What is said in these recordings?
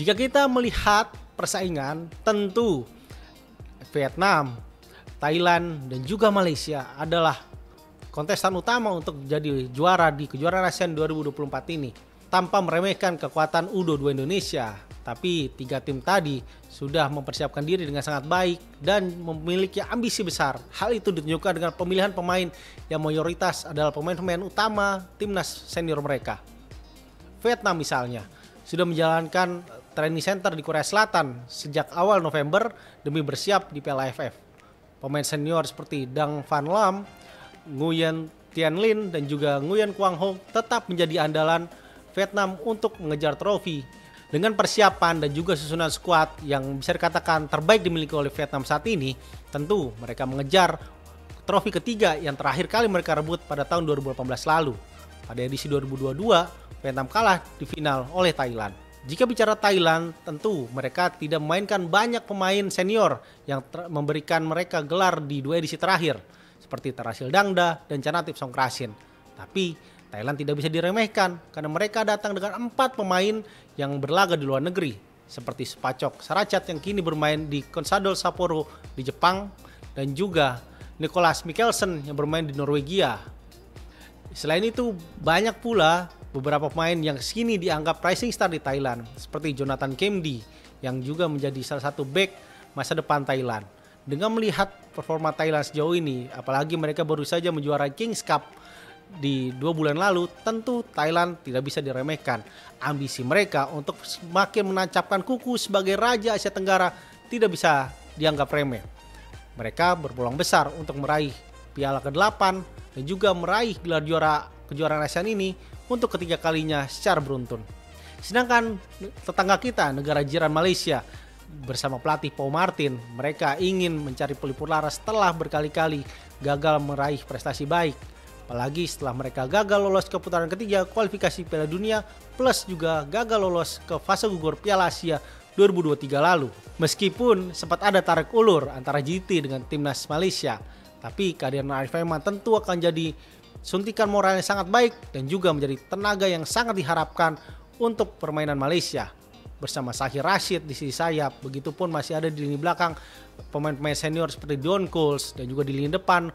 Jika kita melihat persaingan, tentu Vietnam, Thailand, dan juga Malaysia adalah kontestan utama untuk jadi juara di kejuaraan ASEAN 2024 ini. Tanpa meremehkan kekuatan U22 Indonesia, tapi 3 tim tadi sudah mempersiapkan diri dengan sangat baik dan memiliki ambisi besar. Hal itu ditunjukkan dengan pemilihan pemain yang mayoritas adalah pemain-pemain utama timnas senior mereka. Vietnam misalnya sudah menjalankan training center di Korea Selatan sejak awal November demi bersiap di Piala AFF. Pemain senior seperti Dang Van Lam, Nguyen Tien Linh, dan juga Nguyen Quang Ho tetap menjadi andalan Vietnam untuk mengejar trofi. Dengan persiapan dan juga susunan skuad yang bisa dikatakan terbaik dimiliki oleh Vietnam saat ini, tentu mereka mengejar trofi ketiga yang terakhir kali mereka rebut pada tahun 2018 lalu. Pada edisi 2022, Vietnam kalah di final oleh Thailand. Jika bicara Thailand, tentu mereka tidak memainkan banyak pemain senior yang memberikan mereka gelar di 2 edisi terakhir, seperti Terasil Dangda dan Chanatip Songkrasin. Tapi Thailand tidak bisa diremehkan karena mereka datang dengan 4 pemain yang berlaga di luar negeri, seperti Spacok Saracat yang kini bermain di Consadole Sapporo di Jepang, dan juga Nicolas Mikkelsen yang bermain di Norwegia. Selain itu, banyak pula beberapa pemain yang kini dianggap rising star di Thailand, seperti Jonathan Kemdi yang juga menjadi salah satu back masa depan Thailand. Dengan melihat performa Thailand sejauh ini, apalagi mereka baru saja menjuarai Kings Cup di 2 bulan lalu, tentu Thailand tidak bisa diremehkan. Ambisi mereka untuk semakin menancapkan kuku sebagai Raja Asia Tenggara tidak bisa dianggap remeh. Mereka berpeluang besar untuk meraih Piala ke-8 dan juga meraih gelar juara kejuaraan ASEAN ini untuk ketiga kalinya secara beruntun. Sedangkan tetangga kita, negara jiran Malaysia, bersama pelatih Paul Martin, mereka ingin mencari pelipur lara setelah berkali-kali gagal meraih prestasi baik. Apalagi setelah mereka gagal lolos ke putaran ketiga kualifikasi Piala Dunia, plus juga gagal lolos ke fase gugur Piala Asia 2023 lalu. Meskipun sempat ada tarik ulur antara GT dengan timnas Malaysia, tapi kehadiran Arif Aiman tentu akan jadi suntikan moral yang sangat baik dan juga menjadi tenaga yang sangat diharapkan untuk permainan Malaysia. Bersama Sahir Rashid di sisi sayap, begitupun masih ada di lini belakang pemain-pemain senior seperti Don Coles, dan juga di lini depan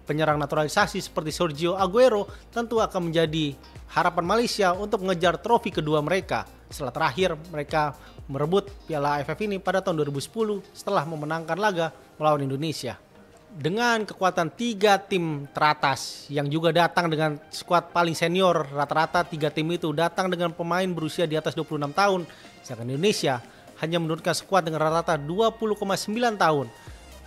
penyerang naturalisasi seperti Sergio Aguero tentu akan menjadi harapan Malaysia untuk mengejar trofi kedua mereka setelah terakhir mereka merebut Piala AFF ini pada tahun 2010 setelah memenangkan laga melawan Indonesia. Dengan kekuatan 3 tim teratas yang juga datang dengan skuad paling senior, rata-rata 3 tim itu datang dengan pemain berusia di atas 26 tahun, sedangkan Indonesia hanya menurunkan skuad dengan rata-rata 20,9 tahun.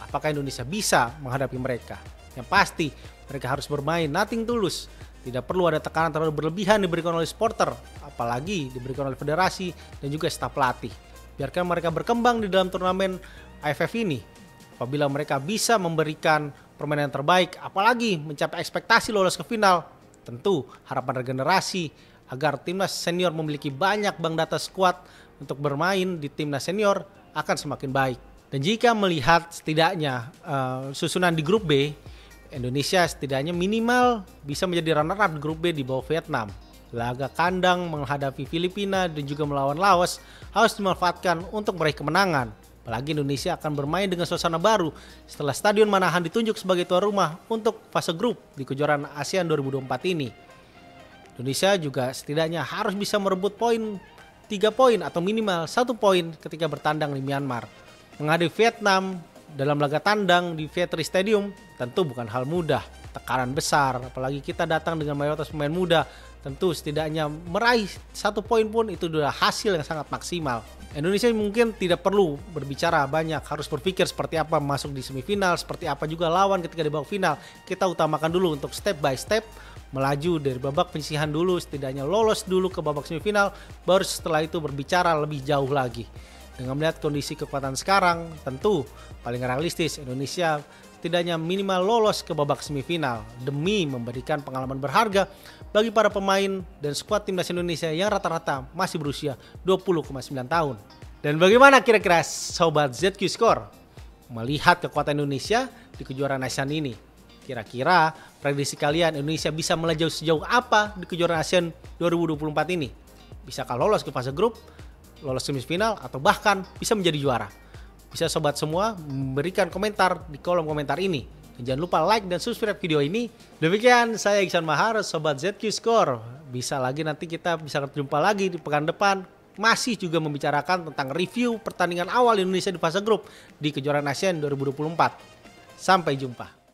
Apakah Indonesia bisa menghadapi mereka? Yang pasti mereka harus bermain nothing tulus. Tidak perlu ada tekanan terlalu berlebihan diberikan oleh supporter, apalagi diberikan oleh federasi dan juga staf pelatih. Biarkan mereka berkembang di dalam turnamen AFF ini. Apabila mereka bisa memberikan permainan terbaik, apalagi mencapai ekspektasi lolos ke final, tentu harapan regenerasi agar timnas senior memiliki banyak bank data skuad untuk bermain di timnas senior akan semakin baik. Dan jika melihat setidaknya susunan di grup B, Indonesia setidaknya minimal bisa menjadi runner-up di grup B di bawah Vietnam. Laga kandang menghadapi Filipina dan juga melawan Laos harus dimanfaatkan untuk meraih kemenangan. Apalagi Indonesia akan bermain dengan suasana baru setelah Stadion Manahan ditunjuk sebagai tuan rumah untuk fase grup di kejuaraan ASEAN 2024 ini. Indonesia juga setidaknya harus bisa merebut 3 poin atau minimal 1 poin ketika bertandang di Myanmar. Menghadapi Vietnam dalam laga tandang di Vietri Stadium tentu bukan hal mudah, tekanan besar, apalagi kita datang dengan mayoritas pemain muda. Tentu setidaknya meraih 1 poin pun itu sudah hasil yang sangat maksimal. Indonesia mungkin tidak perlu berbicara banyak, harus berpikir seperti apa masuk di semifinal, seperti apa juga lawan ketika di babak final. Kita utamakan dulu untuk step by step, melaju dari babak penyisihan dulu, setidaknya lolos dulu ke babak semifinal, baru setelah itu berbicara lebih jauh lagi. Dengan melihat kondisi kekuatan sekarang, tentu paling realistis Indonesia setidaknya minimal lolos ke babak semifinal demi memberikan pengalaman berharga bagi para pemain dan skuad timnas Indonesia yang rata-rata masih berusia 20,9 tahun. Dan bagaimana kira-kira Sobat ZQ Score melihat kekuatan Indonesia di kejuaraan ASEAN ini? Kira-kira prediksi kalian Indonesia bisa melaju sejauh apa di kejuaraan ASEAN 2024 ini? Bisakah lolos ke fase grup lolos semifinal, atau bahkan bisa menjadi juara. Bisa sobat semua memberikan komentar di kolom komentar ini. Dan jangan lupa like dan subscribe video ini. Demikian saya Iksan Mahar, Sobat ZQ Score. Bisa lagi nanti kita bisa jumpa lagi di pekan depan. Masih juga membicarakan tentang review pertandingan awal Indonesia di fase grup di kejuaraan ASEAN 2024. Sampai jumpa.